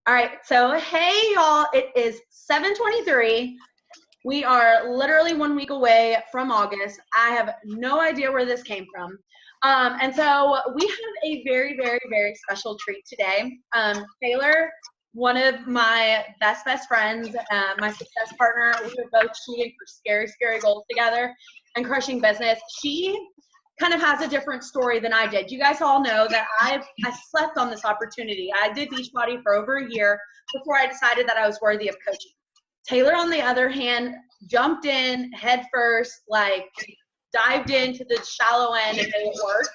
All right, so hey y'all, it is 7:23. We are literally 1 week away from August. I have no idea where this came from. And so we have a very, very, very special treat today. Taylor, one of my best friends, my success partner, we were both shooting for scary, scary goals together and crushing business. She kind of has a different story than I did. You guys all know that I slept on this opportunity. I did Beachbody for over a year before I decided that I was worthy of coaching. Taylor, on the other hand, jumped in head first, like dived into the shallow end and made it work.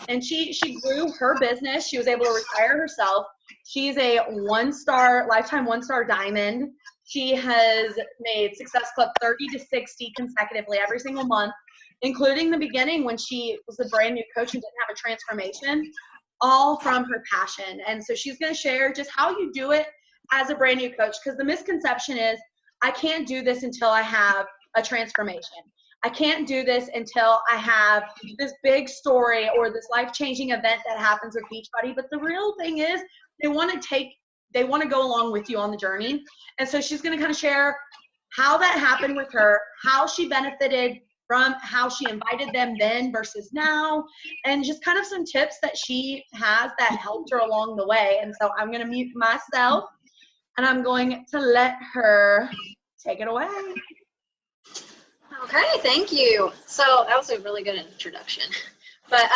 And she grew her business. She was able to retire herself. She's a lifetime 1 star diamond. She has made Success Club 30 to 60 consecutively every single month, including the beginning when she was a brand new coach and didn't have a transformation, all from her passion. And so she's going to share just how you do it as a brand new coach, because the misconception is I can't do this until I have a transformation. I can't do this until I have this big story or this life-changing event that happens with Beachbody. But the real thing is they want to go along with you on the journey. And so she's going to kind of share how that happened with her, how she benefited from how she invited them then versus now, and just kind of some tips that she has that helped her along the way. And so I'm going to mute myself and I'm going to let her take it away. Okay, thank you. So that was a really good introduction. But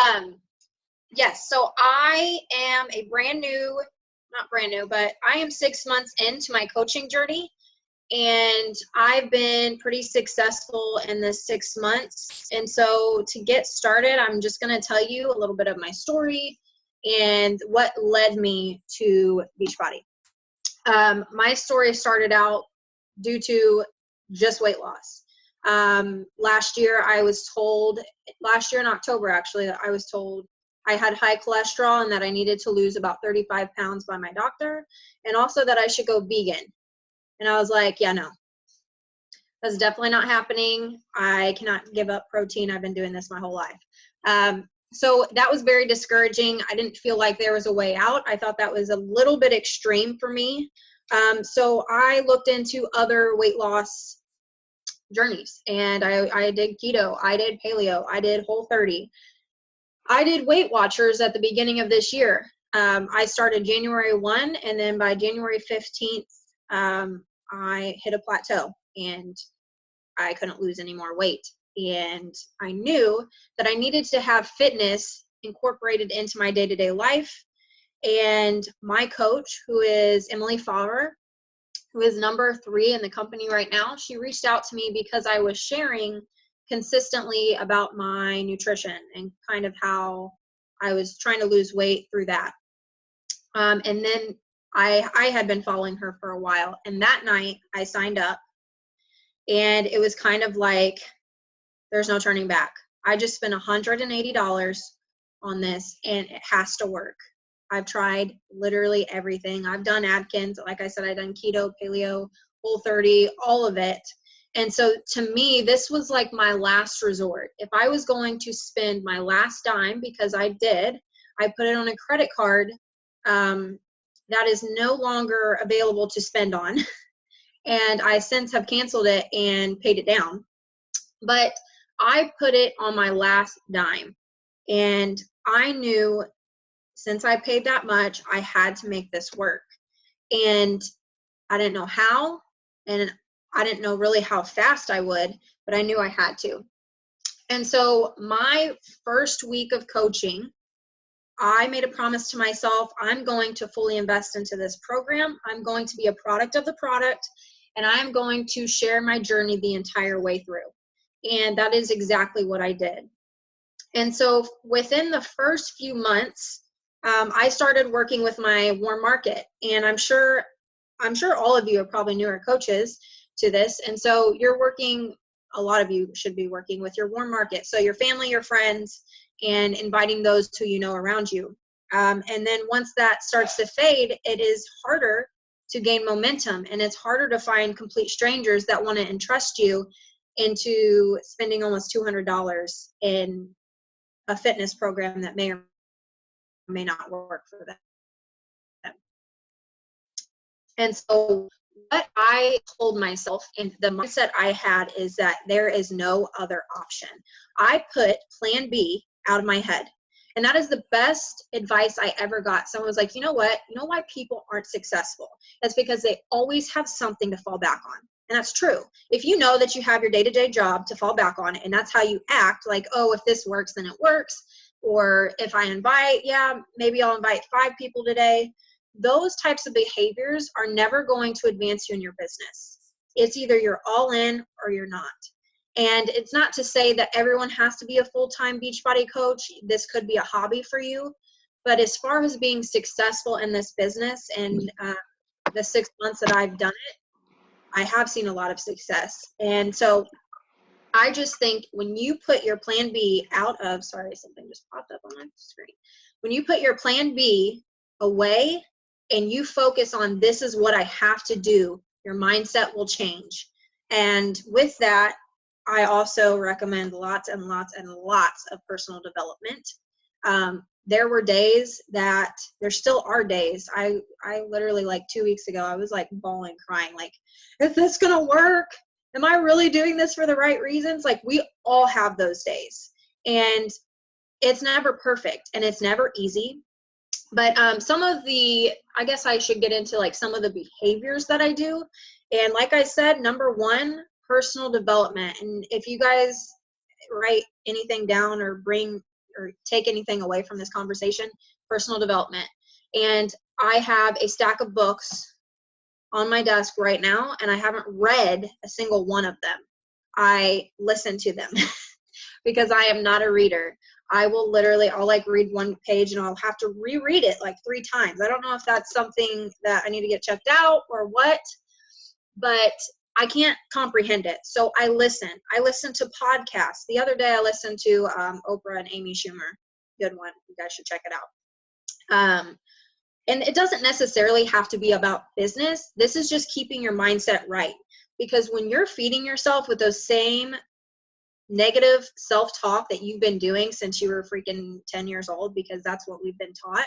yes, so I am not brand new, but I am 6 months into my coaching journey, and I've been pretty successful in this 6 months. And so to get started, I'm just going to tell you a little bit of my story and what led me to Beachbody. My story started out due to just weight loss. Last year in October, actually, I was told I had high cholesterol and that I needed to lose about 35 pounds by my doctor, and also that I should go vegan. And I was like, yeah, no, that's definitely not happening. I cannot give up protein. I've been doing this my whole life. So that was very discouraging. I didn't feel like there was a way out. I thought that was a little bit extreme for me. So I looked into other weight loss journeys, and I did keto, I did paleo, I did Whole30. I did Weight Watchers at the beginning of this year. I started January 1, and then by January 15th, I hit a plateau and I couldn't lose any more weight. And I knew that I needed to have fitness incorporated into my day-to-day life. And my coach, who is Emily Favre, who is number 3 in the company right now, she reached out to me because I was sharing consistently about my nutrition and kind of how I was trying to lose weight through that. And then I had been following her for a while, and that night I signed up, and it was kind of like there's no turning back. I just spent $180 on this, and it has to work. I've tried literally everything. I've done Atkins. Like I said, I've done keto, paleo, Whole30, all of it. And so to me, this was like my last resort. If I was going to spend my last dime, because I did, I put it on a credit card that is no longer available to spend on. And I since have canceled it and paid it down. But I put it on my last dime. And I knew since I paid that much, I had to make this work. And I didn't know how, and I didn't know really how fast I would, but I knew I had to. And so my first week of coaching, I made a promise to myself, I'm going to fully invest into this program. I'm going to be a product of the product, and I'm going to share my journey the entire way through. And that is exactly what I did. And so within the first few months, I started working with my warm market, and I'm sure all of you are probably newer coaches to this. And so a lot of you should be working with your warm market. So your family, your friends, and inviting those who you know around you. And then once that starts to fade, it is harder to gain momentum, and it's harder to find complete strangers that want to entrust you into spending almost $200 in a fitness program that may or may not work for them. And so what I told myself and the mindset I had is that there is no other option. I put plan B out of my head. And that is the best advice I ever got. Someone was like, you know what? You know why people aren't successful? That's because they always have something to fall back on. And that's true. If you know that you have your day-to-day job to fall back on, and that's how you act, like, oh, if this works, then it works. Or if I invite, yeah, maybe I'll invite 5 people today. Those types of behaviors are never going to advance you in your business. It's either you're all in or you're not. And it's not to say that everyone has to be a full-time Beachbody coach. This could be a hobby for you. But as far as being successful in this business and the 6 months that I've done it, I have seen a lot of success. And so I just think when you put your plan B out of, sorry, something just popped up on my screen. When you put your plan B away and you focus on this is what I have to do, your mindset will change. And with that, I also recommend lots and lots and lots of personal development. There were days that, there still are days, I literally like 2 weeks ago, I was like bawling, crying, like, is this gonna work? Am I really doing this for the right reasons? Like, we all have those days. And it's never perfect and it's never easy. But some of the, I guess I should get into like some of the behaviors that I do. And like I said, number one, personal development. And if you guys write anything down or bring or take anything away from this conversation, personal development. And I have a stack of books on my desk right now, and I haven't read a single one of them. I listen to them because I am not a reader. I will literally, I'll like read one page and I'll have to reread it like 3 times. I don't know if that's something that I need to get checked out or what, but I can't comprehend it. So I listen. I listen to podcasts. The other day I listened to Oprah and Amy Schumer. Good one. You guys should check it out. And it doesn't necessarily have to be about business. This is just keeping your mindset right. Because when you're feeding yourself with those same negative self-talk that you've been doing since you were freaking 10 years old, because that's what we've been taught,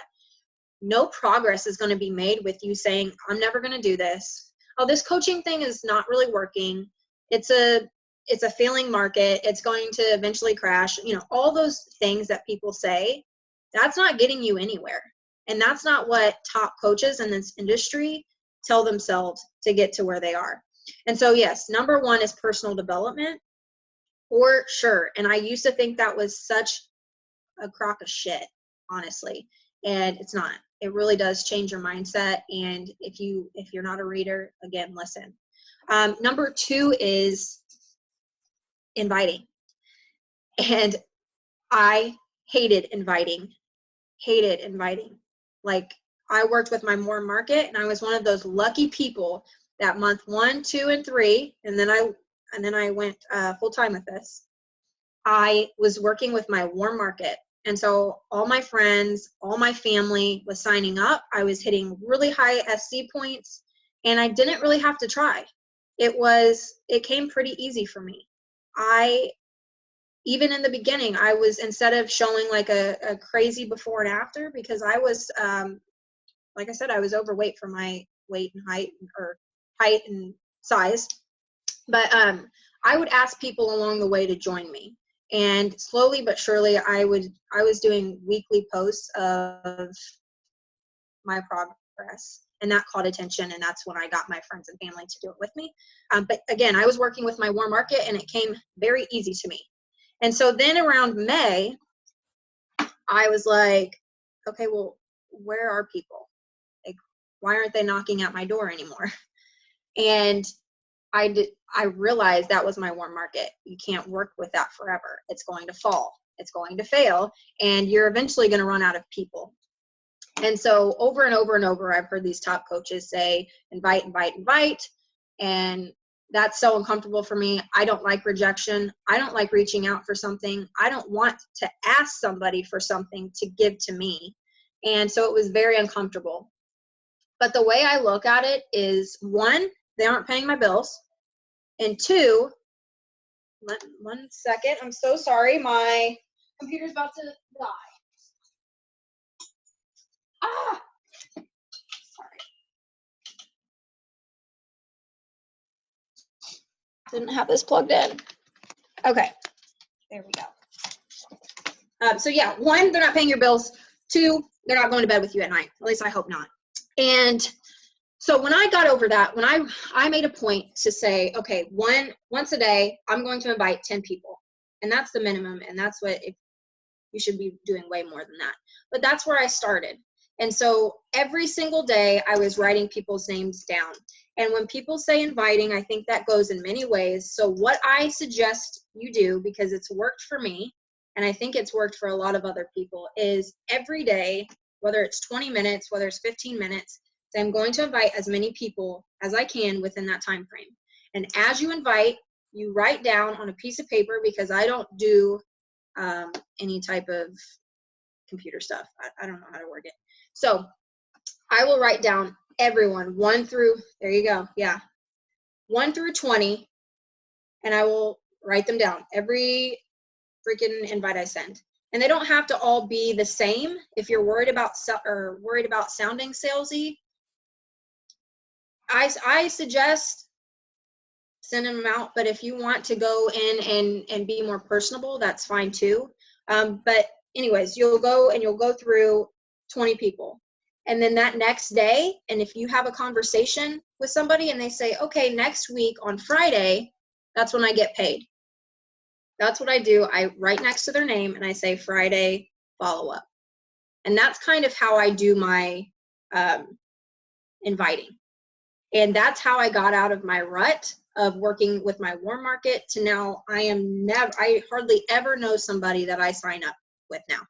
no progress is going to be made with you saying, I'm never going to do this. Oh, this coaching thing is not really working. It's a failing market. It's going to eventually crash. You know, all those things that people say, that's not getting you anywhere. And that's not what top coaches in this industry tell themselves to get to where they are. And so, yes, number one is personal development, for sure. And I used to think that was such a crock of shit, honestly. And it's not. It really does change your mindset. And if you're not a reader, again, listen. Number two is inviting. And I hated inviting. Like, I worked with my Warm Market, and I was one of those lucky people that month 1, 2, and 3, and then I went full time with this. I was working with my Warm Market, and so all my friends, all my family was signing up. I was hitting really high SC points, and I didn't really have to try. It came pretty easy for me. Even in the beginning, I was, instead of showing like a crazy before and after, because I was, like I said, I was overweight for my weight and height, or height and size. But I would ask people along the way to join me. And slowly but surely, I was doing weekly posts of my progress. And that caught attention, and that's when I got my friends and family to do it with me. But again, I was working with my Warm Market, and it came very easy to me. And so then around May, I was like, okay, well, where are people? Like, why aren't they knocking at my door anymore? And I realized that was my Warm Market. You can't work with that forever. It's going to fall. It's going to fail. And you're eventually going to run out of people. And so over and over and over, I've heard these top coaches say, invite, invite, invite. And that's so uncomfortable for me. I don't like rejection. I don't like reaching out for something. I don't want to ask somebody for something to give to me. And so it was very uncomfortable. But the way I look at it is, one, they aren't paying my bills. And two, one second, I'm so sorry. My computer's about to die. Ah! Sorry. Didn't have this plugged in. Okay, there we go. So yeah, 1, they're not paying your bills. 2, they're not going to bed with you at night. At least I hope not. And so when I got over that, when I made a point to say, okay, once a day, I'm going to invite 10 people. And that's the minimum. And that's what you should be doing way more than that. But that's where I started. And so every single day I was writing people's names down. And when people say inviting, I think that goes in many ways. So what I suggest you do, because it's worked for me, and I think it's worked for a lot of other people, is every day, whether it's 20 minutes, whether it's 15 minutes, so I'm going to invite as many people as I can within that time frame. And as you invite, you write down on a piece of paper, because I don't do any type of computer stuff. I don't know how to work it. So I will write down everyone 1 through, there you go, yeah, 1 through 20, and I will write them down, every freaking invite I send. And they don't have to all be the same. If you're worried about sounding salesy, I suggest sending them out. But if you want to go in and be more personable, that's fine too. But anyways, you'll go through 20 people. And then that next day, and if you have a conversation with somebody and they say, okay, next week on Friday, that's when I get paid. That's what I do. I write next to their name and I say Friday follow-up. And that's kind of how I do my inviting. And that's how I got out of my rut of working with my warm market to now I hardly ever know somebody that I sign up with now.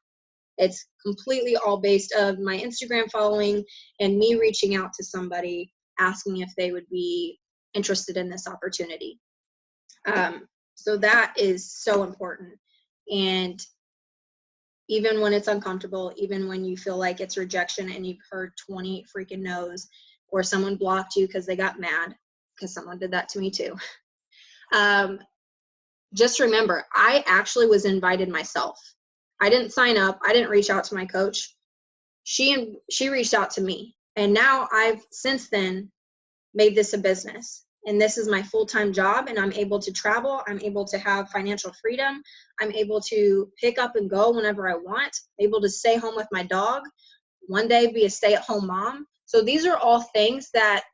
It's completely all based of my Instagram following and me reaching out to somebody asking if they would be interested in this opportunity. So that is so important. And even when it's uncomfortable, even when you feel like it's rejection and you've heard 20 freaking no's, or someone blocked you because they got mad, because someone did that to me too. Just remember, I actually was invited myself. I didn't sign up. I didn't reach out to my coach. She reached out to me. And now I've since then made this a business. And this is my full-time job, and I'm able to travel. I'm able to have financial freedom. I'm able to pick up and go whenever I want. I'm able to stay home with my dog. One day be a stay-at-home mom. So these are all things that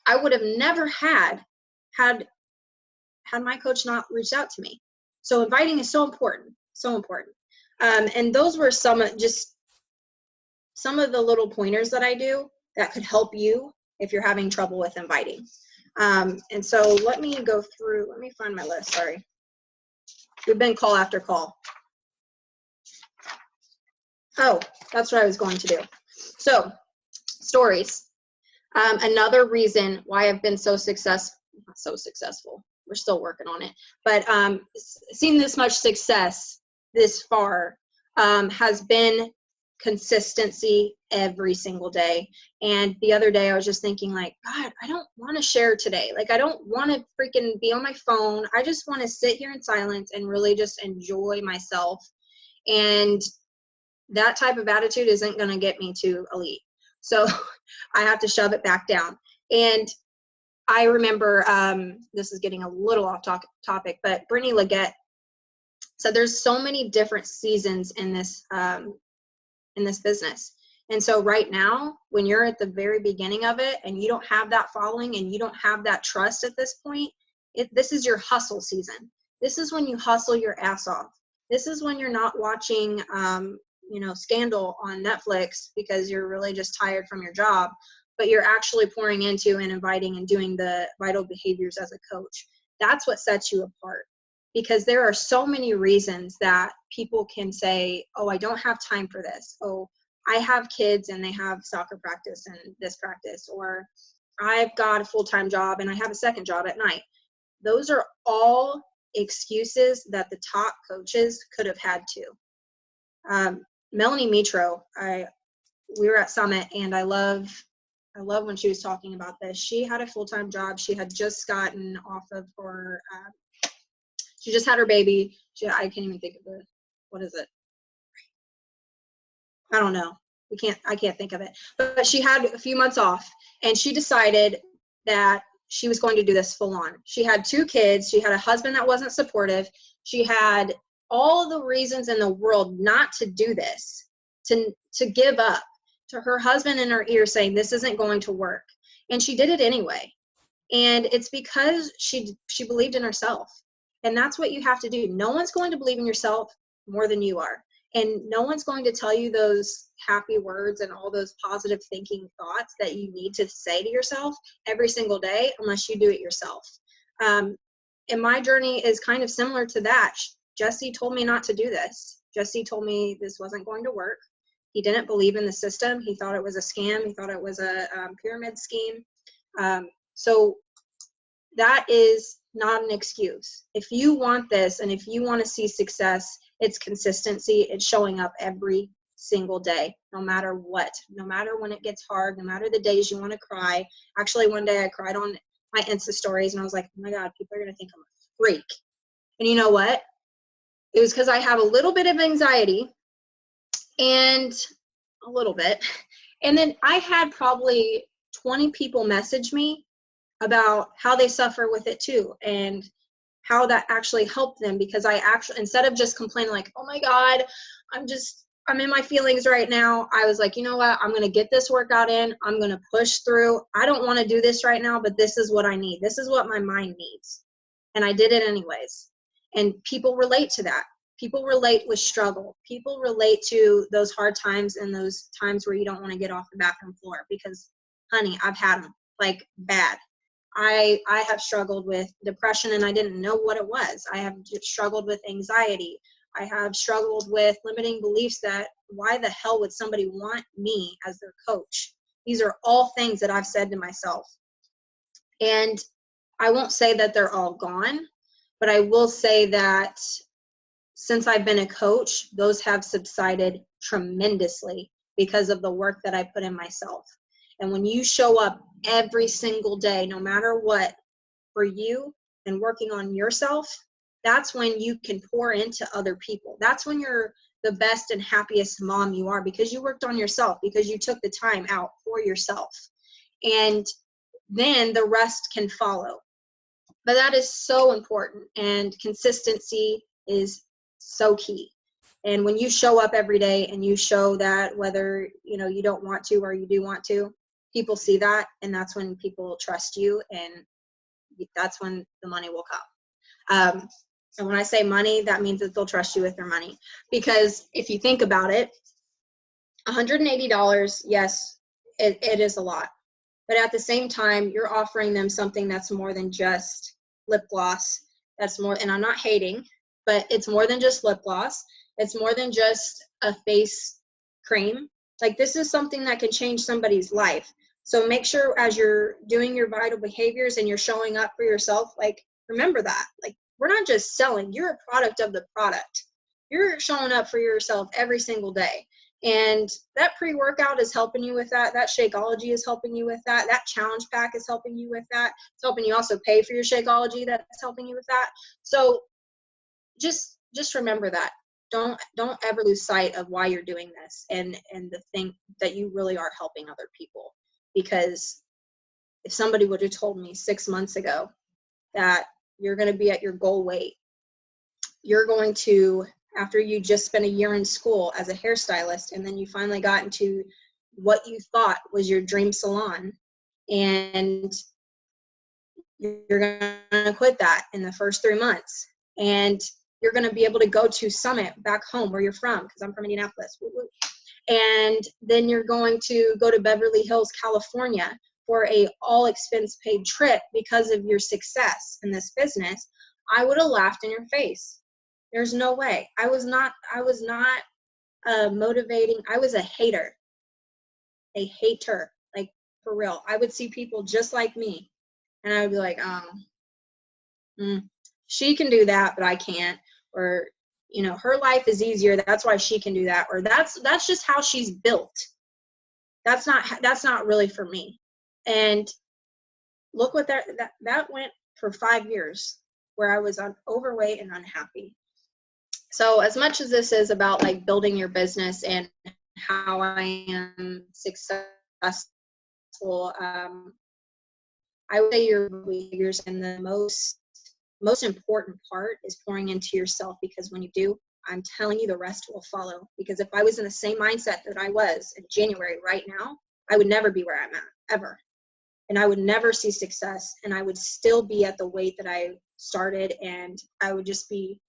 I would have never had my coach not reached out to me. So inviting is so important, so important. And those were some of the little pointers that I do that could help you if you're having trouble with inviting. And so let me find my list, sorry. We've been call after call. Oh, that's what I was going to do. So, stories. Another reason why I've been so successful. We're still working on it. But seeing this much success this far has been consistency every single day. And the other day I was just thinking like, God, I don't want to share today. Like, I don't want to freaking be on my phone. I just want to sit here in silence and really just enjoy myself. And that type of attitude isn't going to get me to elite. So I have to shove it back down. And I remember, this is getting a little off topic, but Brittany Leggett said there's so many different seasons in this business. And so right now, when you're at the very beginning of it and you don't have that following and you don't have that trust at this point, this is your hustle season. This is when you hustle your ass off. This is when you're not watching, Scandal on Netflix because you're really just tired from your job, but you're actually pouring into and inviting and doing the vital behaviors as a coach. That's what sets you apart, because there are so many reasons that people can say, oh, I don't have time for this. Oh, I have kids and they have soccer practice and this practice, or I've got a full-time job and I have a second job at night. Those are all excuses that the top coaches could have had to. Melanie Mitro, we were at Summit, and I love when she was talking about this. She had a full-time job. She had just gotten off of her, she just had her baby. I can't even think of what is it? I don't know. I can't think of it. But she had a few months off, and she decided that she was going to do this full on. She had 2 kids. She had a husband that wasn't supportive. She had all the reasons in the world not to do this, to give up, to her husband in her ear saying, this isn't going to work. And she did it anyway. And it's because she believed in herself. And that's what you have to do. No one's going to believe in yourself more than you are. And no one's going to tell you those happy words and all those positive thinking thoughts that you need to say to yourself every single day unless you do it yourself. And my journey is kind of similar to that. Jesse told me not to do this. Jesse told me this wasn't going to work. He didn't believe in the system. He thought it was a scam. He thought it was a pyramid scheme. So that is not an excuse. If you want this and if you want to see success, it's consistency. It's showing up every single day, no matter what, no matter when it gets hard, no matter the days you want to cry. Actually, one day I cried on my Insta stories and I was like, oh my God, people are going to think I'm a freak. And you know what? It was because I have a little bit of anxiety and a little bit. And then I had probably 20 people message me about how they suffer with it too and how that actually helped them, because I actually, instead of just complaining like, oh my God, I'm in my feelings right now, I was like, you know what, I'm going to get this workout in, I'm going to push through. I don't want to do this right now, but this is what I need. This is what my mind needs. And I did it anyways. And people relate to that. People relate with struggle. People relate to those hard times and those times where you don't want to get off the bathroom floor, because honey, I've had them like bad. I have struggled with depression and I didn't know what it was. I have struggled with anxiety. I have struggled with limiting beliefs that why the hell would somebody want me as their coach? These are all things that I've said to myself. And I won't say that they're all gone, but I will say that since I've been a coach, those have subsided tremendously because of the work that I put in myself. And when you show up every single day, no matter what, for you and working on yourself, that's when you can pour into other people. That's when you're the best and happiest mom you are, because you worked on yourself, because you took the time out for yourself. And then the rest can follow. But that is so important, and consistency is so key. And when you show up every day and you show that, whether you don't want to or you do want to, people see that, and that's when people trust you, and that's when the money will come. And when I say money, that means that they'll trust you with their money. Because if you think about it, $180, yes, it is a lot. But at the same time, you're offering them something that's more than just lip gloss. That's more, and I'm not hating, but it's more than just lip gloss. It's more than just a face cream. Like, this is something that can change somebody's life. So make sure as you're doing your vital behaviors and you're showing up for yourself, like, remember that. Like, we're not just selling. You're a product of the product. You're showing up for yourself every single day. And that pre-workout is helping you with that. That Shakeology is helping you with that. That challenge pack is helping you with that. It's helping you also pay for your Shakeology. That's helping you with that. So just remember that. Don't ever lose sight of why you're doing this and the thing that you really are helping other people. Because if somebody would have told me 6 months ago that you're going to be at your goal weight, you're going to, after you just spent a year in school as a hairstylist, and then you finally got into what you thought was your dream salon, and you're going to quit that in the first 3 months, and you're going to be able to go to Summit back home where you're from, because I'm from Indianapolis. And then you're going to go to Beverly Hills, California for a all expense paid trip because of your success in this business. I would have laughed in your face. There's no way. I was not motivating. I was a hater, like, for real. I would see people just like me and I would be like, she can do that, but I can't. Or, her life is easier. That's why she can do that. Or that's just how she's built. That's not really for me. And look what that went for 5 years, where I was overweight and unhappy. So as much as this is about like building your business and how I am successful, I would say your behaviors, and the most important part is pouring into yourself, because when you do, I'm telling you, the rest will follow. Because if I was in the same mindset that I was in January right now, I would never be where I'm at, ever. And I would never see success, and I would still be at the weight that I started, and I would just be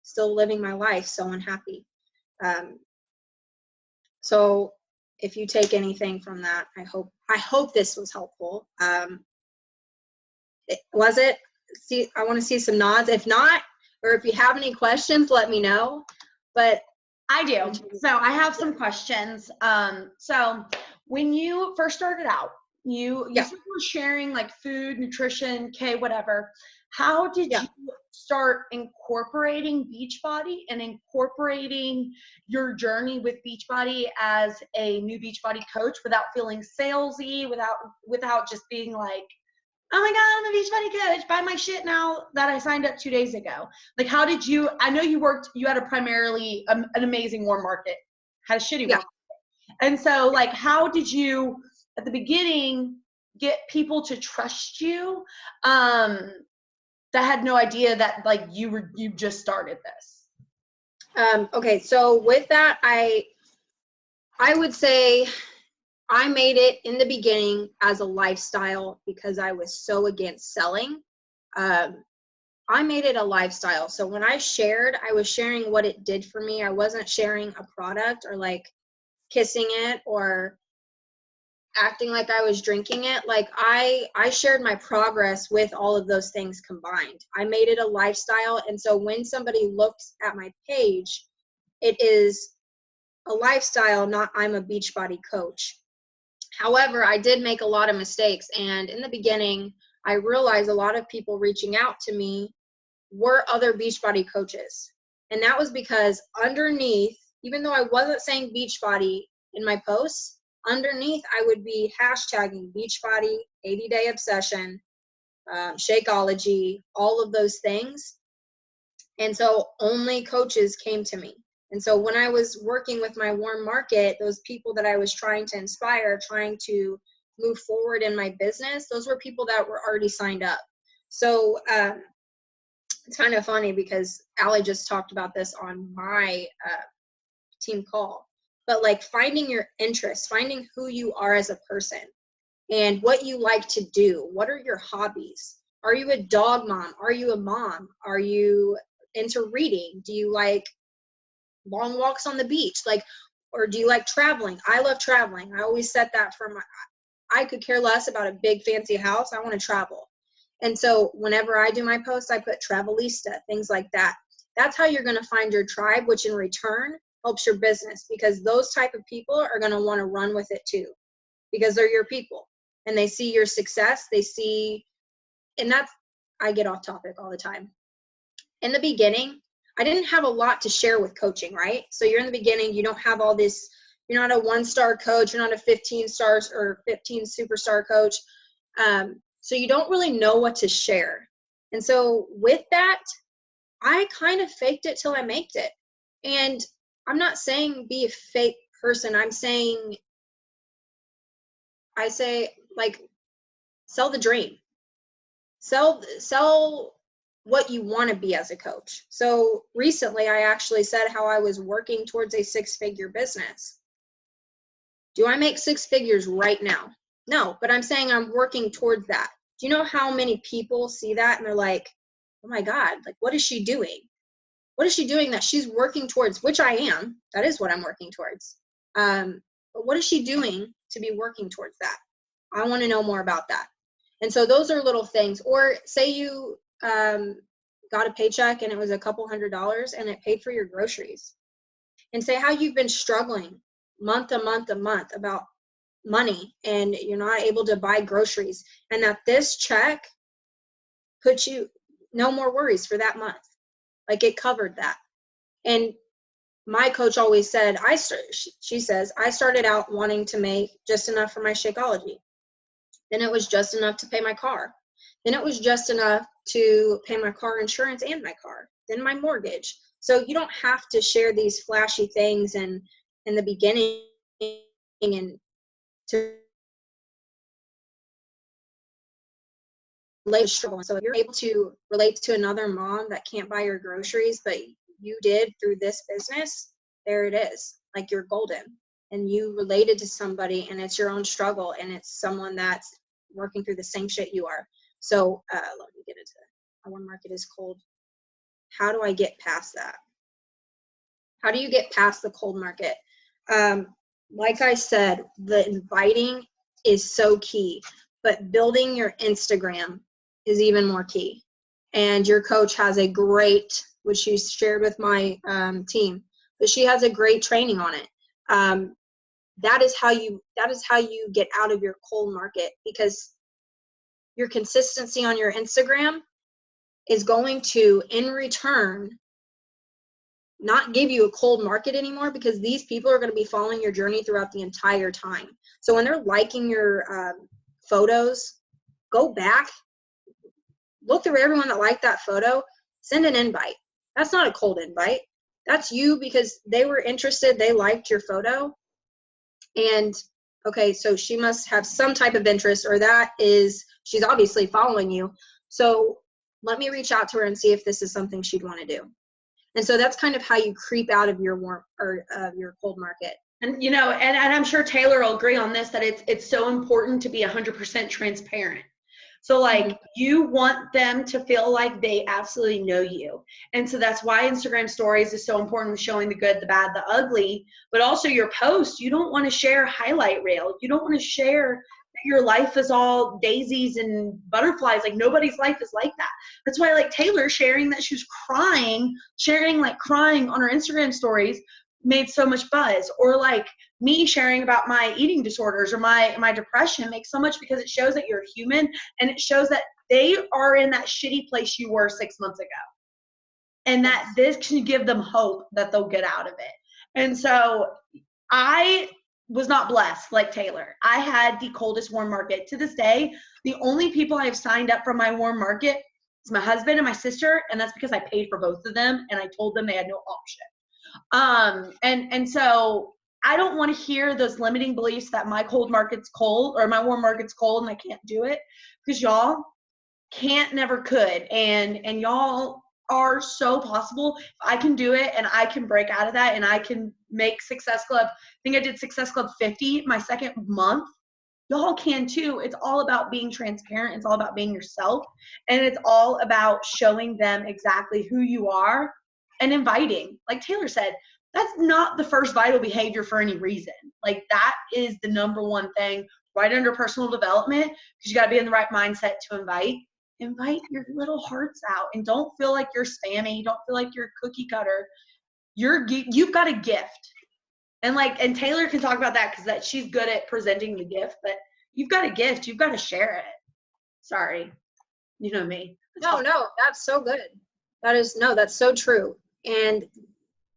still living my life so unhappy. So if you take anything from that, I hope this was helpful. Was it? See, I want to see some nods. If not, or if you have any questions, let me know. But I do. So I have some questions. So when you first started out, you were sharing like food, nutrition, whatever. How did you start incorporating Beachbody and incorporating your journey with Beachbody as a new Beachbody coach without feeling salesy, without just being like, oh my God, I'm a Beachbody coach, buy my shit now that I signed up 2 days ago. Like, how did you, I know you had a primarily an amazing warm market, had a shitty warm market. And so like, how did you, at the beginning, get people to trust you that had no idea that like you just started this? Okay, so with that, I would say I made it in the beginning as a lifestyle because I was so against selling. I made it a lifestyle. So when I was sharing what it did for me. I wasn't sharing a product or like kissing it or acting like I was drinking it. Like I shared my progress with all of those things combined. I made it a lifestyle. And so when somebody looks at my page, it is a lifestyle, not I'm a Beachbody coach. However, I did make a lot of mistakes. And in the beginning, I realized a lot of people reaching out to me were other Beachbody coaches. And that was because underneath, even though I wasn't saying Beachbody in my posts, underneath I would be hashtagging Beachbody, 80-day obsession, Shakeology, all of those things. And so only coaches came to me. And so when I was working with my warm market, those people that I was trying to inspire, trying to move forward in my business, those were people that were already signed up. So it's kind of funny because Allie just talked about this on my team call. But like finding your interests, finding who you are as a person and what you like to do. What are your hobbies? Are you a dog mom? Are you a mom? Are you into reading? Do you like long walks on the beach? Like, or do you like traveling? I love traveling. I always set that for I could care less about a big fancy house. I want to travel. And so whenever I do my posts, I put Travelista, things like that. That's how you're going to find your tribe, which in return helps your business, because those type of people are going to want to run with it too, because they're your people and they see your success. They see, and that's, I get off topic all the time. In the beginning, I didn't have a lot to share with coaching, right? So you're in the beginning, you don't have all this, you're not a 1-star coach, you're not a 15 stars or 15 superstar coach. So you don't really know what to share. And so with that, I kind of faked it till I maked it. And I'm not saying be a fake person. I say like, sell the dream. Sell what you want to be as a coach. So recently I actually said how I was working towards a 6-figure business. Do I make 6 figures right now? No, but I'm saying I'm working towards that. Do you know how many people see that and they're like, oh my God, like what is she doing? What is she doing that she's working towards, which I am. That is what I'm working towards. But what is she doing to be working towards that? I want to know more about that. And so those are little things. Or say you got a paycheck and it was a couple $100s and it paid for your groceries. And say how you've been struggling month to month about money and you're not able to buy groceries, and that this check puts you no more worries for that month. Like it covered that. And my coach always said, she says, I started out wanting to make just enough for my Shakeology. Then it was just enough to pay my car. Then it was just enough to pay my car insurance and my car, then my mortgage. So you don't have to share these flashy things and in the beginning and to relate to struggle. So if you're able to relate to another mom that can't buy your groceries, but you did through this business, there it is. Like, you're golden. And you related to somebody, and it's your own struggle, and it's someone that's working through the same shit you are. So let me get into it. Our market is cold. How do I get past that? How do you get past the cold market? Like I said, the inviting is so key, but building your Instagram is even more key. And your coach has a great, which she shared with my team, but she has a great training on it. That is how you get out of your cold market, because your consistency on your Instagram is going to, in return, not give you a cold market anymore, because these people are going to be following your journey throughout the entire time. So when they're liking your photos, go back, look through everyone that liked that photo, send an invite. That's not a cold invite. That's you, because they were interested, they liked your photo. And okay, so she must have some type of interest, or she's obviously following you. So let me reach out to her and see if this is something she'd want to do. And so that's kind of how you creep out of your warm or your cold market. And and I'm sure Taylor will agree on this, that it's so important to be 100% transparent. So like, you want them to feel like they absolutely know you. And so that's why Instagram stories is so important, with showing the good, the bad, the ugly, but also your post. You don't want to share a highlight reel. You don't want to share that your life is all daisies and butterflies. Like, nobody's life is like that. That's why, like, Taylor sharing that she was crying on her Instagram stories made so much buzz. Or like me sharing about my eating disorders or my depression makes so much, because it shows that you're human, and it shows that they are in that shitty place you were 6 months ago, and that this can give them hope that they'll get out of it. And so I was not blessed like Taylor. I had the coldest warm market. To this day, the only people I have signed up from my warm market is my husband and my sister, and that's because I paid for both of them, and I told them they had no option. And so I don't want to hear those limiting beliefs that my cold market's cold or my warm market's cold and I can't do it, because y'all can't, never could. And y'all are so possible. If I can do it and I can break out of that and I can make Success Club, I think I did Success Club 50 my second month, y'all can too. It's all about being transparent. It's all about being yourself. And it's all about showing them exactly who you are and inviting. Like Taylor said, that's not the first vital behavior for any reason. Like, that is the number one thing right under personal development, because you got to be in the right mindset to invite. Invite your little hearts out, and don't feel like you're spammy. Don't feel like you're cookie cutter. You've got a gift. And Taylor can talk about that, because she's good at presenting the gift, but you've got a gift. You've got to share it. Sorry. You know me. No, that's so good. That's so true. And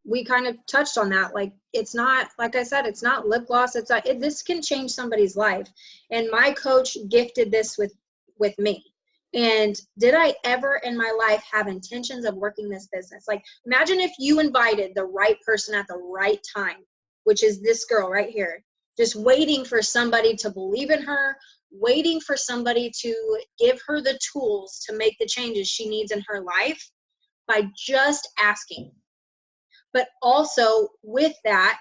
we kind of touched on that. Like, it's not, like I said, it's not lip gloss. This can change somebody's life. And my coach gifted this with me. And did I ever in my life have intentions of working this business? Like, imagine if you invited the right person at the right time, which is this girl right here, just waiting for somebody to believe in her, waiting for somebody to give her the tools to make the changes she needs in her life by just asking. But also with that,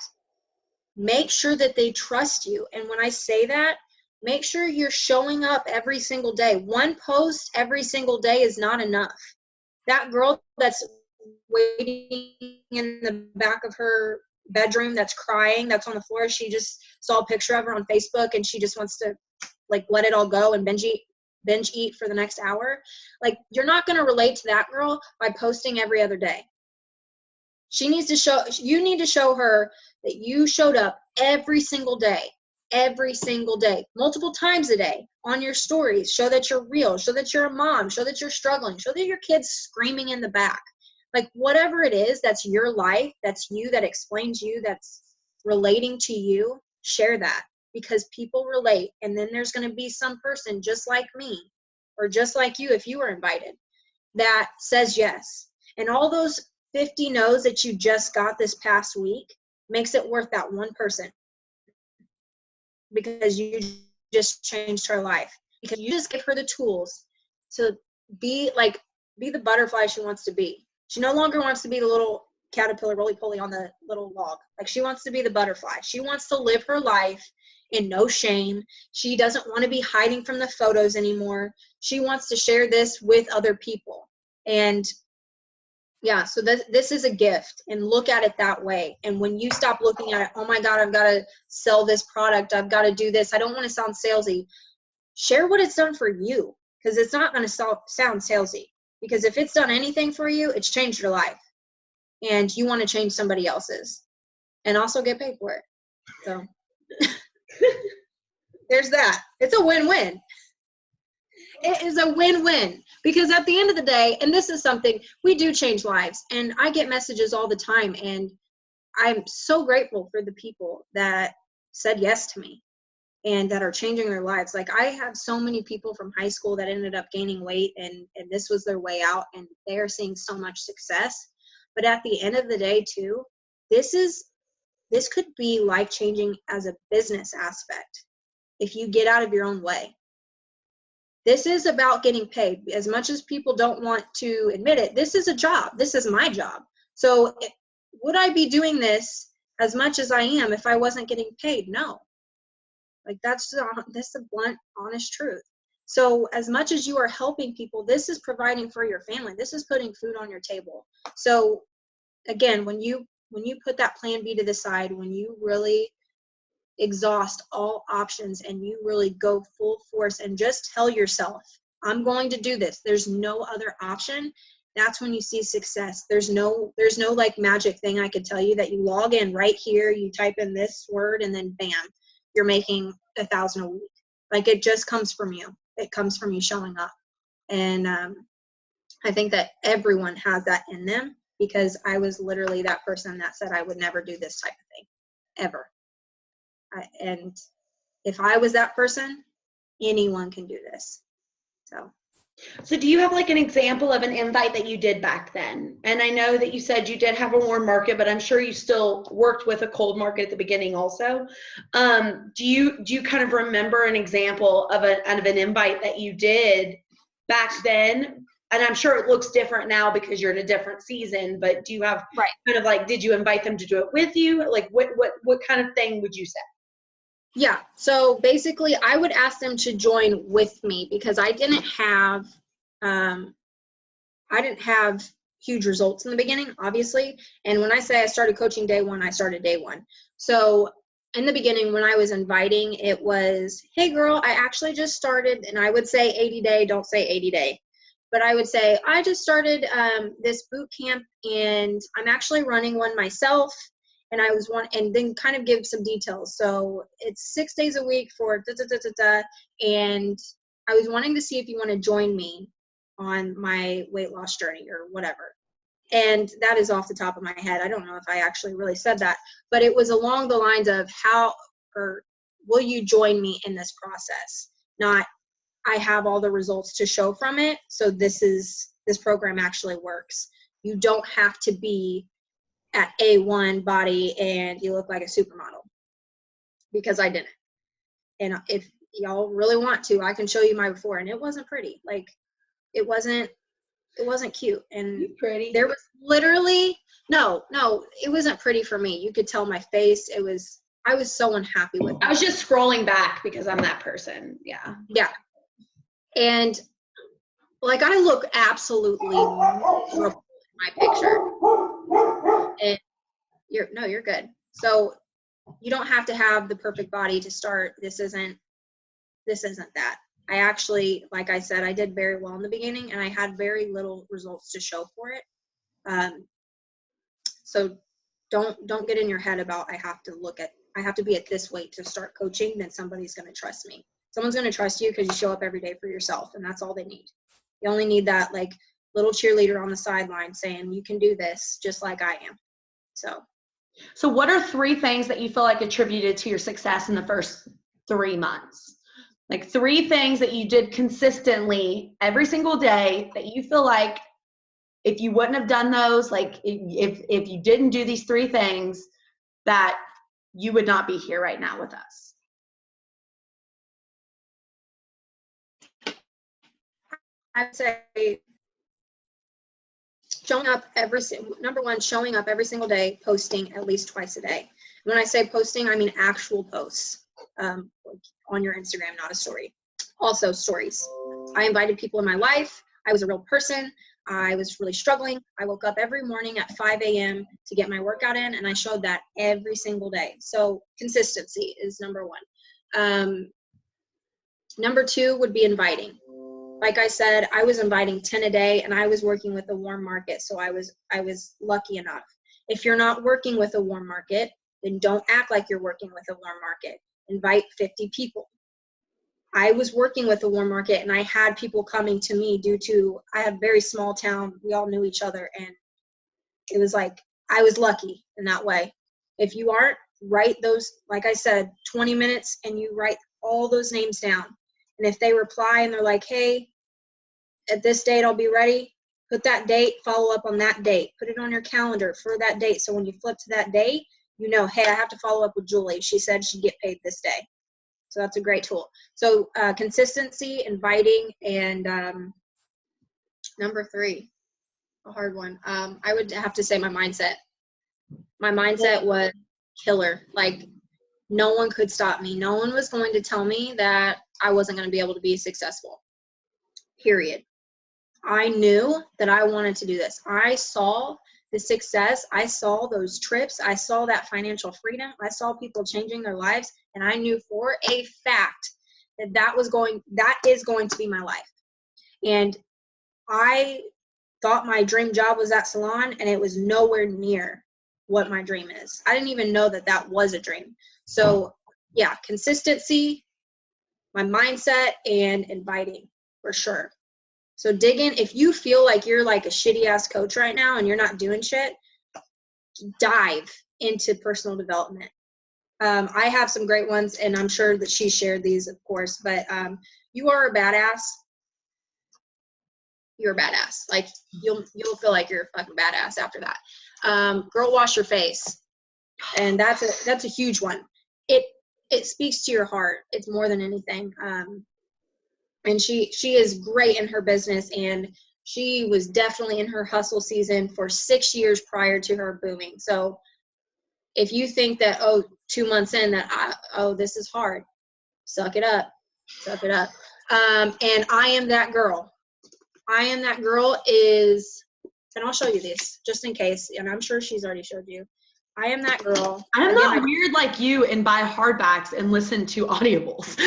make sure that they trust you. And when I say that, make sure you're showing up every single day. One post every single day is not enough. That girl that's waiting in the back of her bedroom, that's crying, that's on the floor, she just saw a picture of her on Facebook and she just wants to like let it all go and binge eat for the next hour. Like, you're not going to relate to that girl by posting every other day. You need to show her that you showed up every single day, multiple times a day on your stories. Show that you're real, show that you're a mom, show that you're struggling, show that your kid's screaming in the back. Like, whatever it is, that's your life, that's you, that explains you, that's relating to you, share that, because people relate. And then there's going to be some person just like me or just like you, if you were invited, that says yes. And all those 50 no's that you just got this past week makes it worth that one person, because you just changed her life, because you just give her the tools to be the butterfly she wants to be. She no longer wants to be the little caterpillar roly-poly on the little log. Like, she wants to be the butterfly. She wants to live her life in no shame. She doesn't want to be hiding from the photos anymore. She wants to share this with other people. And yeah, so this is a gift, and look at it that way. And when you stop looking at it, oh my God, I've got to sell this product, I've got to do this, I don't want to sound salesy. Share what it's done for you, because it's not going to sound salesy. Because if it's done anything for you, it's changed your life. And you want to change somebody else's. And also get paid for it. So there's that. It's a win-win. It is a win-win, because at the end of the day, and this is something, we do change lives, and I get messages all the time, and I'm so grateful for the people that said yes to me and that are changing their lives. Like, I have so many people from high school that ended up gaining weight, and this was their way out, and they are seeing so much success. But at the end of the day too, this could be life-changing as a business aspect if you get out of your own way. This is about getting paid. As much as people don't want to admit it, this is a job. This is my job. So would I be doing this as much as I am if I wasn't getting paid? No. Like, that's the blunt, honest truth. So as much as you are helping people, this is providing for your family. This is putting food on your table. So again, when you put that plan B to the side, when you really exhaust all options and you really go full force and just tell yourself, I'm going to do this, there's no other option, that's when you see success. There's no like magic thing I could tell you that you log in right here, you type in this word, and then bam, you're making $1,000 a week. Like, it just comes from you. It comes from you showing up. And I think that everyone has that in them, because I was literally that person that said I would never do this type of thing, ever. And if I was that person, anyone can do this. So do you have like an example of an invite that you did back then? And I know that you said you did have a warm market, but I'm sure you still worked with a cold market at the beginning also. Do you kind of remember an example of an invite that you did back then? And I'm sure it looks different now because you're in a different season, but do you have kind of like, did you invite them to do it with you? Like, what kind of thing would you say? Yeah, so basically I would ask them to join with me, because I didn't have huge results in the beginning, obviously. And when I say I started coaching day one, I started day one. So in the beginning, when I was inviting, it was, hey girl, I actually just started, and I would say 80 day, don't say 80 day. But I would say, I just started this boot camp, and I'm actually running one myself. And and then kind of give some details. So it's 6 days a week for and I was wanting to see if you want to join me on my weight loss journey or whatever. And that is off the top of my head. I don't know if I actually really said that, but it was along the lines of will you join me in this process? Not, I have all the results to show from it, so this program actually works. You don't have to be at A1 body and you look like a supermodel, because I didn't. And if y'all really want to, I can show you my before, and it wasn't pretty. Like, it wasn't cute. And pretty. There was literally no, it wasn't pretty for me. You could tell my face. I was so unhappy with it. I was just scrolling back because I'm that person. Yeah. And like, I look absolutely miserable in my picture. And you're good. So you don't have to have the perfect body to start. This isn't that. I actually, like I said, I did very well in the beginning, and I had very little results to show for it. So don't get in your head about I have to be at this weight to start coaching, then somebody's going to trust me. Someone's going to trust you because you show up every day for yourself, and that's all they need. You only need that like little cheerleader on the sideline saying you can do this just like I am. So what are 3 things that you feel like attributed to your success in the first 3 months? Like 3 things that you did consistently every single day that you feel like if you wouldn't have done those, like if you didn't do these 3 things, that you would not be here right now with us. I'd say showing up number one, showing up every single day, posting at least twice a day. When I say posting, I mean actual posts on your Instagram, not a story. Also stories. I invited people in my life. I was a real person. I was really struggling. I woke up every morning at 5 a.m. to get my workout in, and I showed that every single day. So consistency is number one. Number two would be inviting. Like I said, I was inviting 10 a day, and I was working with a warm market, so I was lucky enough. If you're not working with a warm market, then don't act like you're working with a warm market. Invite 50 people. I was working with a warm market, and I had people coming to me due to, I had a very small town. We all knew each other, and it was like, I was lucky in that way. If you aren't, write those, like I said, 20 minutes, and you write all those names down. And if they reply and they're like, hey, at this date, I'll be ready, put that date, follow up on that date. Put it on your calendar for that date. So when you flip to that date, you know, hey, I have to follow up with Julie. She said she'd get paid this day. So that's a great tool. So consistency, inviting, and number three, a hard one. I would have to say my mindset. My mindset was killer. Like, no one could stop me. No one was going to tell me that I wasn't going to be able to be successful, period. I knew that I wanted to do this. I saw the success. I saw those trips. I saw that financial freedom. I saw people changing their lives. And I knew for a fact that that is going to be my life. And I thought my dream job was at salon, and it was nowhere near what my dream is. I didn't even know that that was a dream. So yeah, consistency, my mindset, and inviting for sure. So dig in. If you feel like you're like a shitty ass coach right now and you're not doing shit, dive into personal development. I have some great ones, and I'm sure that she shared these, of course, but you are a badass. You're a badass. Like, you'll feel like you're a fucking badass after that. Girl, wash your face. And that's a huge one. It speaks to your heart. It's more than anything. And she is great in her business, and she was definitely in her hustle season for 6 years prior to her booming. So if you think that, 2 months in that, this is hard, suck it up. And I am that girl. And I'll show you this just in case, and I'm sure she's already showed you. I am that girl. I'm not weird like you and buy hardbacks and listen to audibles.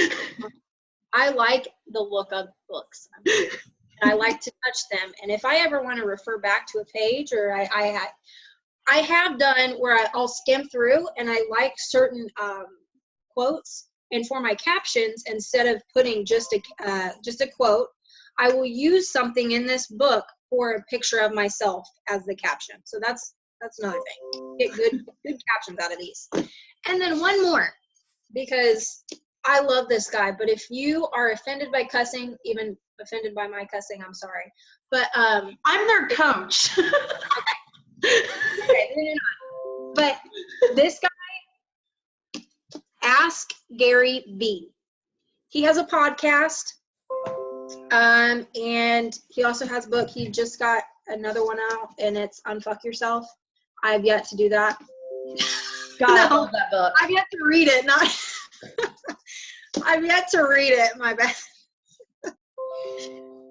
I like the look of books. I like to touch them. And if I ever want to refer back to a page, or I have done where I'll skim through and I like certain quotes, and for my captions, instead of putting just a quote, I will use something in this book for a picture of myself as the caption. So that's another thing. Get good captions out of these. And then one more, because I love this guy, but if you are offended by cussing, even offended by my cussing, I'm sorry. But I'm their coach. Okay, no. But this guy, Ask Gary V. He has a podcast, and he also has a book. He just got another one out, and it's Unfuck Yourself. I've yet to do that. God, I love that book. I've yet to read it. I've yet to read it. My bad.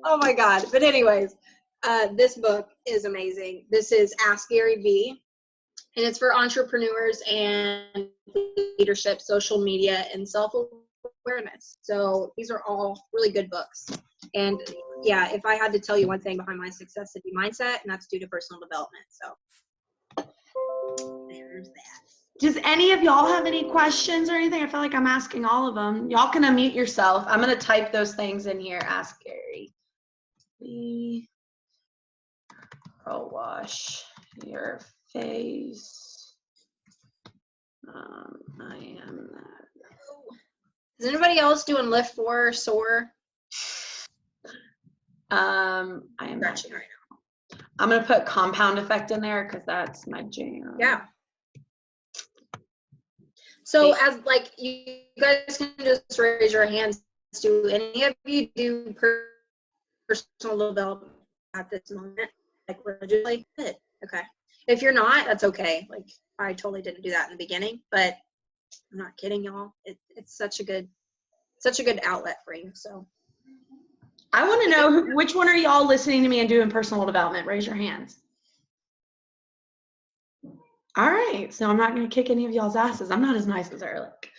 Oh my God. But anyways, this book is amazing. This is Ask Gary V, and it's for entrepreneurs and leadership, social media, and self-awareness. So these are all really good books. And yeah, if I had to tell you one thing behind my success, it'd be mindset, and that's due to personal development. So there's that. Does any of y'all have any questions or anything? I feel like I'm asking all of them. Y'all can unmute yourself. I'm going to type those things in here. Ask Gary. Girl, wash your face. I am that. Is anybody else doing lift 4 or SOAR? I am stretching right now. I'm going to put compound effect in there because that's my jam. Yeah. So as like, you guys can just raise your hands. Do any of you do personal development at this moment, like religiously, good. Okay. If you're not, that's okay. Like, I totally didn't do that in the beginning, but I'm not kidding, y'all. It's such a good outlet for you. So I want to know which one are y'all listening to me and doing personal development? Raise your hands. All right, so I'm not going to kick any of y'all's asses. I'm not as nice as Ehrlich.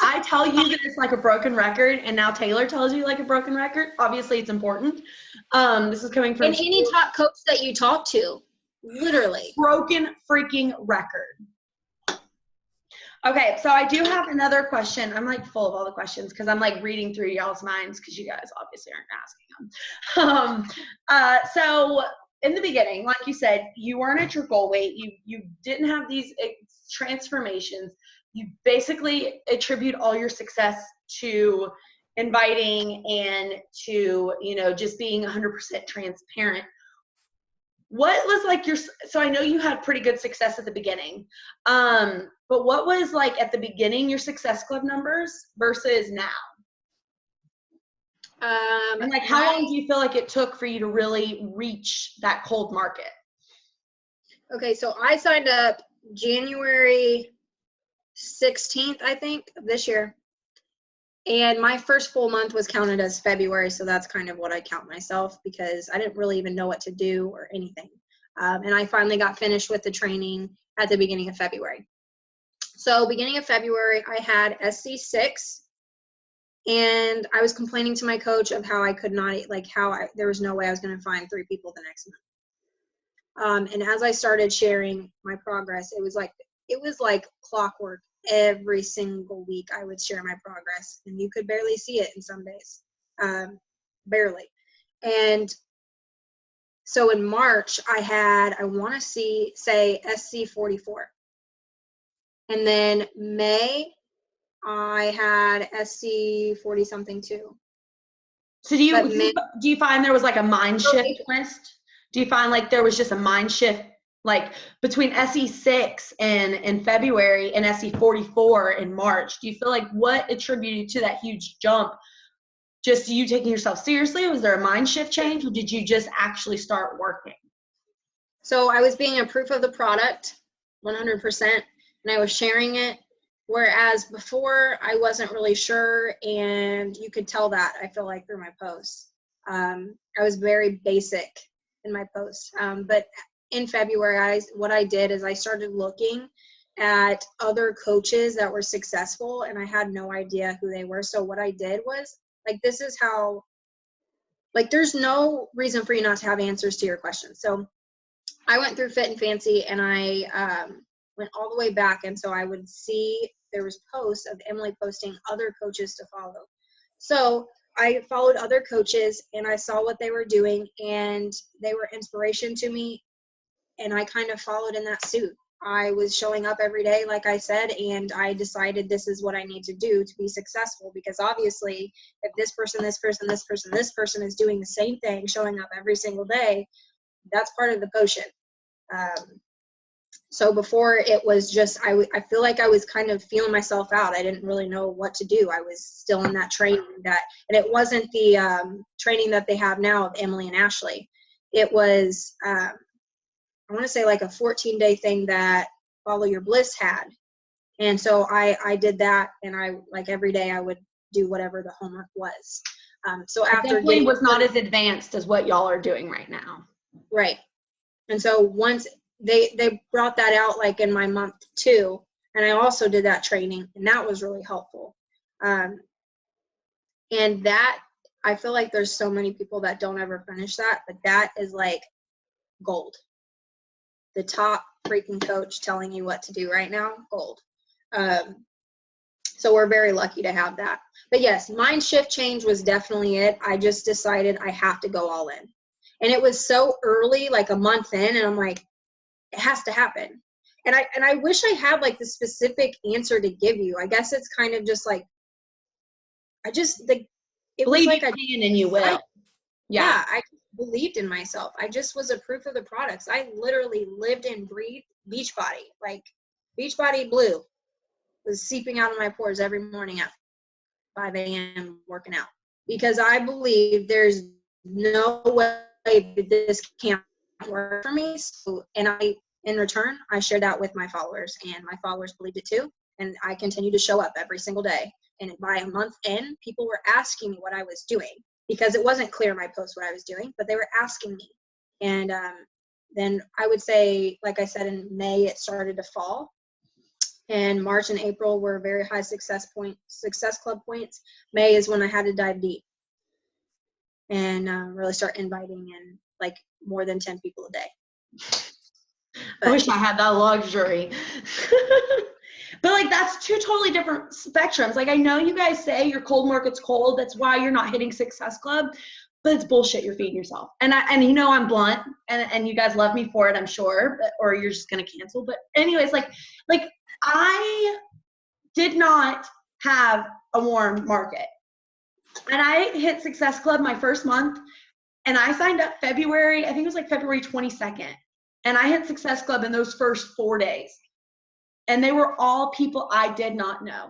I tell you that it's like a broken record, and now Taylor tells you like a broken record. Obviously, it's important. This is coming from any top coach that you talk to, literally. Broken freaking record. Okay, so I do have another question. I'm like full of all the questions because I'm like reading through y'all's minds because you guys obviously aren't asking them. So in the beginning, like you said, you weren't at your goal weight. You didn't have these transformations. You basically attribute all your success to inviting and to, just being 100% transparent. What was like so I know you had pretty good success at the beginning, but what was like at the beginning your Success Club numbers versus now? And like how long do you feel like it took for you to really reach that cold market? Okay, so I signed up January 16th, I think, of this year. And my first full month was counted as February, so that's kind of what I count myself because I didn't really even know what to do or anything. And I finally got finished with the training at the beginning of February. So beginning of February, I had SC6, and I was complaining to my coach of how I could not, there was no way I was going to find 3 people the next month. And as I started sharing my progress, it was like clockwork. Every single week I would share my progress, and you could barely see it in some days, barely. And so in March I had, I want to say SC44, and then May I had SC40 something too. So do you find there was like a mind shift twist? Do you find like there was just a mind shift like between SE6 in February and SE44 in March? Do you feel like what attributed to that huge jump? Just you taking yourself seriously? Was there a mind shift change, or did you just actually start working? So I was being a proof of the product 100%, and I was sharing it. Whereas before I wasn't really sure, and you could tell that, I feel like, through my posts. I was very basic in my posts. But in February, what I did is I started looking at other coaches that were successful, and I had no idea who they were. So what I did was, like, this is how, like, there's no reason for you not to have answers to your questions. So I went through Fit and Fancy, and I went all the way back, and so I would see there was posts of Emily posting other coaches to follow. So I followed other coaches, and I saw what they were doing, and they were inspiration to me, and I kind of followed in that suit. I was showing up every day, like I said, and I decided this is what I need to do to be successful, because obviously if this person is doing the same thing, showing up every single day, that's part of the potion. So before it was just, I feel like I was kind of feeling myself out. I didn't really know what to do. I was still in that training and it wasn't the training that they have now of Emily and Ashley. It was, I want to say like a 14-day thing that Follow Your Bliss had. And so I did that, and I, like, every day I would do whatever the homework was. So after definitely was not as advanced as what y'all are doing right now. Right. And so once they brought that out, like, in my month 2, and I also did that training, and that was really helpful. And that, I feel like there's so many people that don't ever finish that, but that is like gold. The top freaking coach telling you what to do right now, gold. So we're very lucky to have that. But yes, mind shift change was definitely it. I just decided I have to go all in. And it was so early, like a month in, and I'm like, it has to happen. And I wish I had like the specific answer to give you. I guess it's kind of just like, it believe was like you can and you will. Yeah, I believed in myself. I just was a proof of the products. I literally lived and breathed Beachbody. Like, Beachbody Blue was seeping out of my pores every morning at 5 a.m. working out, because I believe there's no way that this can't work for me. So, and in return, I shared that with my followers, and my followers believed it too. And I continued to show up every single day. And by a month in, people were asking me what I was doing, because it wasn't clear in my post what I was doing, but they were asking me. And then I would say, like I said, in May, it started to fall. And March and April were very high success club points. May is when I had to dive deep and really start inviting in like more than 10 people a day. I wish I had that luxury. But like, that's two totally different spectrums. Like, I know you guys say your cold market's cold. That's why you're not hitting Success Club, but it's bullshit. You're feeding yourself. And you know, I'm blunt, and you guys love me for it, I'm sure, or you're just going to cancel. But anyways, like I did not have a warm market, and I hit Success Club my first month, and I signed up February, I think it was like February 22nd. And I hit Success Club in those first 4 days. And they were all people I did not know.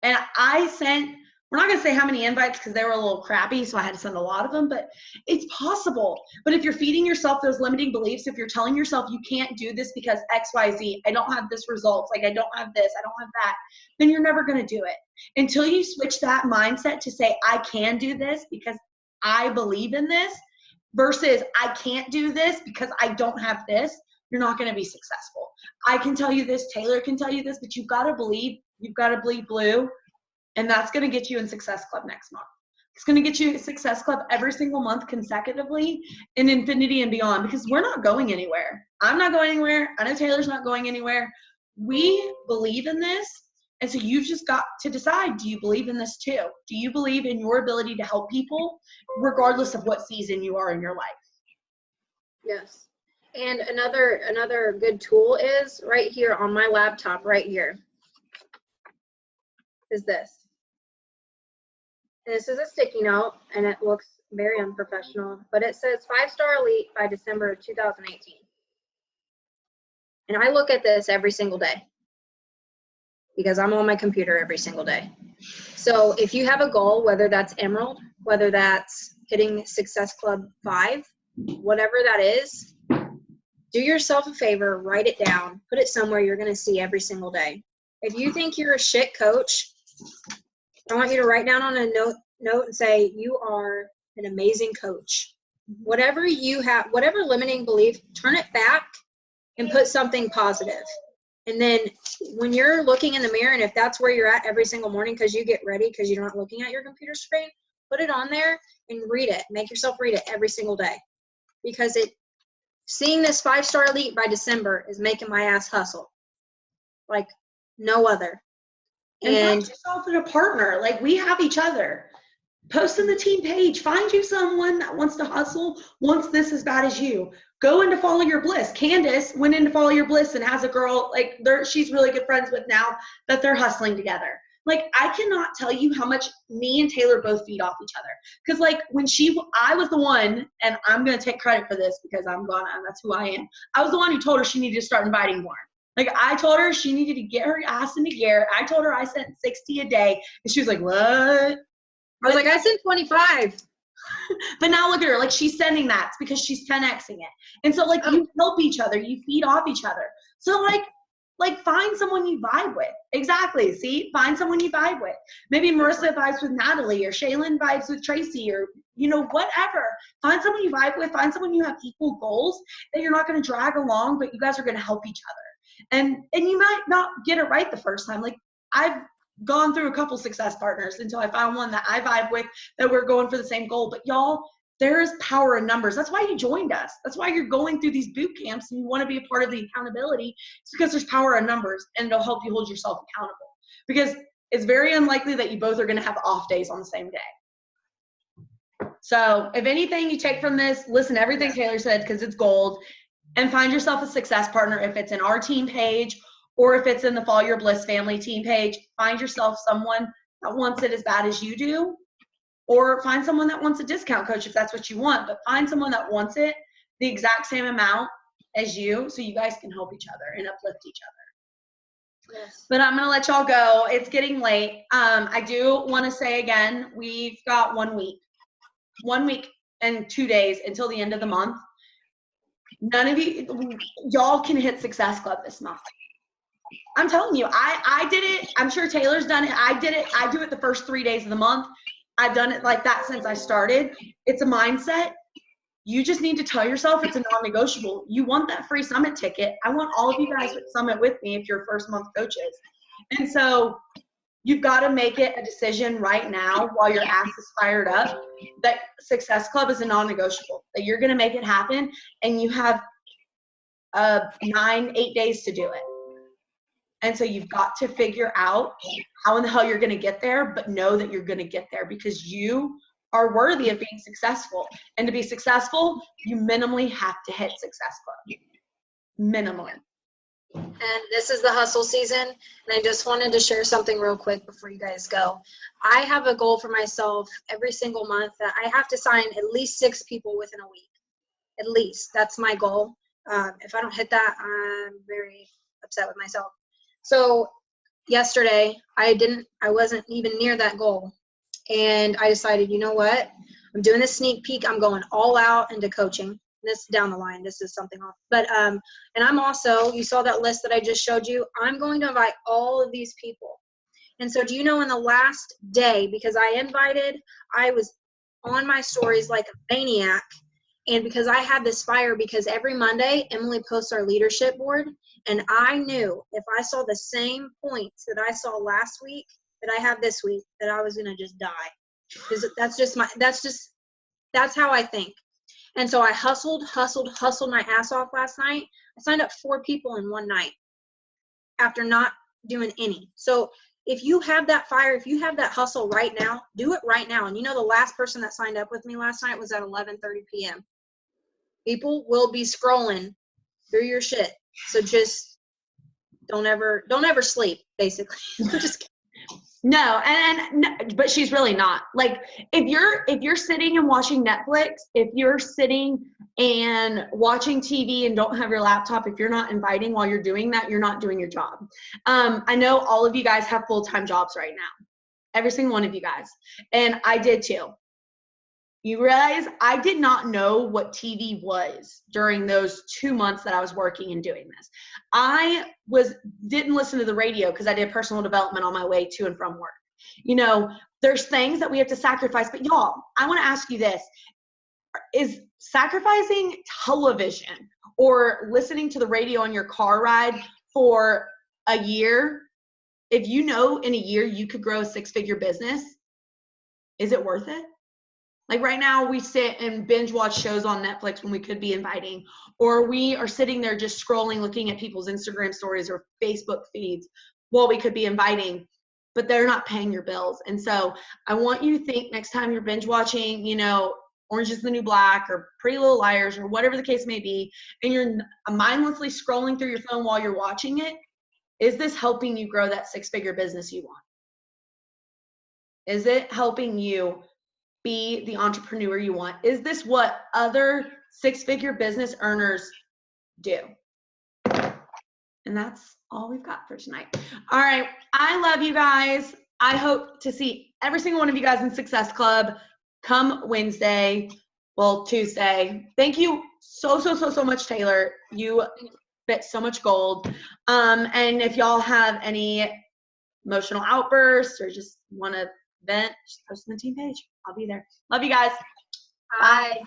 And I sent, we're not going to say how many invites because they were a little crappy, so I had to send a lot of them, but it's possible. But if you're feeding yourself those limiting beliefs, if you're telling yourself you can't do this because X, Y, Z, I don't have this results, like I don't have this, I don't have that, then you're never going to do it. Until you switch that mindset to say, I can do this because I believe in this, versus I can't do this because I don't have this, you're not going to be successful. I can tell you this, Taylor can tell you this, but you've got to bleed blue, and that's going to get you in Success Club next month. It's going to get you Success Club every single month consecutively in infinity and beyond, because we're not going anywhere. I'm not going anywhere. I know Taylor's not going anywhere. We believe in this. And so you've just got to decide, do you believe in this too? Do you believe in your ability to help people regardless of what season you are in your life? Yes. And another good tool is right here on my laptop right here is this. And this is a sticky note, and it looks very unprofessional, but it says 5-star elite by December 2018. And I look at this every single day because I'm on my computer every single day. So if you have a goal, whether that's Emerald, whether that's hitting Success Club 5, whatever that is, do yourself a favor, write it down, put it somewhere you're going to see every single day. If you think you're a shit coach, I want you to write down on a note and say, you are an amazing coach. Whatever you have, whatever limiting belief, turn it back and put something positive. And then when you're looking in the mirror, and if that's where you're at every single morning because you get ready because you're not looking at your computer screen, put it on there and read it. Make yourself read it every single day. Because seeing this 5-star elite by December is making my ass hustle like no other. And find yourself in a partner. Like, we have each other. Post in the team page. Find you someone that wants to hustle, wants this as bad as you. Go into Follow Your Bliss. Candace went into Follow Your Bliss and has a girl, like, she's really good friends with now that they're hustling together. Like, I cannot tell you how much me and Taylor both feed off each other. Because, like, when I was the one, and I'm going to take credit for this because that's who I am. I was the one who told her she needed to start inviting more. Like, I told her she needed to get her ass into gear. I told her I sent 60 a day. And she was like, what? I was like, I sent 25. But now look at her. Like, she's sending that. It's because she's 10Xing it. And so, like, you help each other. You feed off each other. So, like find someone you vibe with. Exactly. See? Find someone you vibe with. Maybe Marissa vibes with Natalie, or Shaylin vibes with Tracy, or, you know, whatever. Find someone you vibe with. Find someone you have equal goals that you're not going to drag along, but you guys are going to help each other. And you might not get it right the first time. Like, I've gone through a couple success partners until I found one that I vibe with, that we're going for the same goal. But y'all, there is power in numbers. That's why you joined us. That's why you're going through these boot camps and you want to be a part of the accountability. It's because there's power in numbers, and it'll help you hold yourself accountable. Because it's very unlikely that you both are going to have off days on the same day. So if anything you take from this, listen to everything Taylor said, because it's gold, and find yourself a success partner. If it's in our team page, or if it's in the Follow Your Bliss family team page, find yourself someone that wants it as bad as you do, or find someone that wants a discount coach if that's what you want, but find someone that wants it the exact same amount as you, so you guys can help each other and uplift each other. Yes. But I'm going to let y'all go. It's getting late. I do want to say again, we've got 1 week. 1 week. and 2 days until the end of the month. None of y'all can hit Success Club this month. I'm telling you, I did it. I'm sure Taylor's done it. I did it. I do it the first 3 days of the month. I've done it like that since I started. It's a mindset. You just need to tell yourself it's a non-negotiable. You want that free summit ticket. I want all of you guys at Summit with me if you're first month coaches. And so you've got to make it a decision right now while your ass is fired up that Success Club is a non-negotiable, that you're going to make it happen, and you have 8 days to do it. And so you've got to figure out how in the hell you're going to get there, but know that you're going to get there because you are worthy of being successful. And to be successful, you minimally have to hit Success Club. Minimally. And this is the hustle season, and I just wanted to share something real quick before you guys go. I have a goal for myself every single month that I have to sign at least 6 people within a week. At least. That's my goal. If I don't hit that, I'm very upset with myself. So yesterday, I wasn't even near that goal. And I decided, you know what? I'm doing a sneak peek. I'm going all out into coaching. This down the line, this is something off. But, and I'm also, you saw that list that I just showed you, I'm going to invite all of these people. And so do you know in the last day, because I was on my stories like a maniac. And because I had this fire, because every Monday, Emily posts our leadership board. And I knew if I saw the same points that I saw last week that I have this week, that I was going to just die. Because that's how I think. And so I hustled my ass off last night. I signed up 4 people in one night after not doing any. So if you have that fire, if you have that hustle right now, do it right now. And you know, the last person that signed up with me last night was at 11:30 p.m. People will be scrolling through your shit. So just don't ever sleep, basically. Just kidding. No, but she's really not. Like if you're sitting and watching Netflix, if you're sitting and watching TV and don't have your laptop, if you're not inviting while you're doing that, you're not doing your job. I know all of you guys have full-time jobs right now. Every single one of you guys. And I did too. You realize I did not know what TV was during those 2 months that I was working and doing this. I didn't listen to the radio because I did personal development on my way to and from work. You know, there's things that we have to sacrifice. But y'all, I want to ask you this. Is sacrificing television or listening to the radio on your car ride for a year, if you know in a year you could grow a 6-figure business, is it worth it? Like right now we sit and binge watch shows on Netflix when we could be inviting, or we are sitting there just scrolling, looking at people's Instagram stories or Facebook feeds while we could be inviting, but they're not paying your bills. And so I want you to think next time you're binge watching, you know, Orange is the New Black or Pretty Little Liars or whatever the case may be, and you're mindlessly scrolling through your phone while you're watching it, is this helping you grow that 6-figure business you want? Is it helping you be the entrepreneur you want? Is this what other 6-figure business earners do? And that's all we've got for tonight. All right. I love you guys. I hope to see every single one of you guys in Success Club come Wednesday. Well, Tuesday. Thank you so much, Taylor. You spit so much gold. And if y'all have any emotional outbursts or just want to vent, just post on the team page. I'll be there. Love you guys. Bye.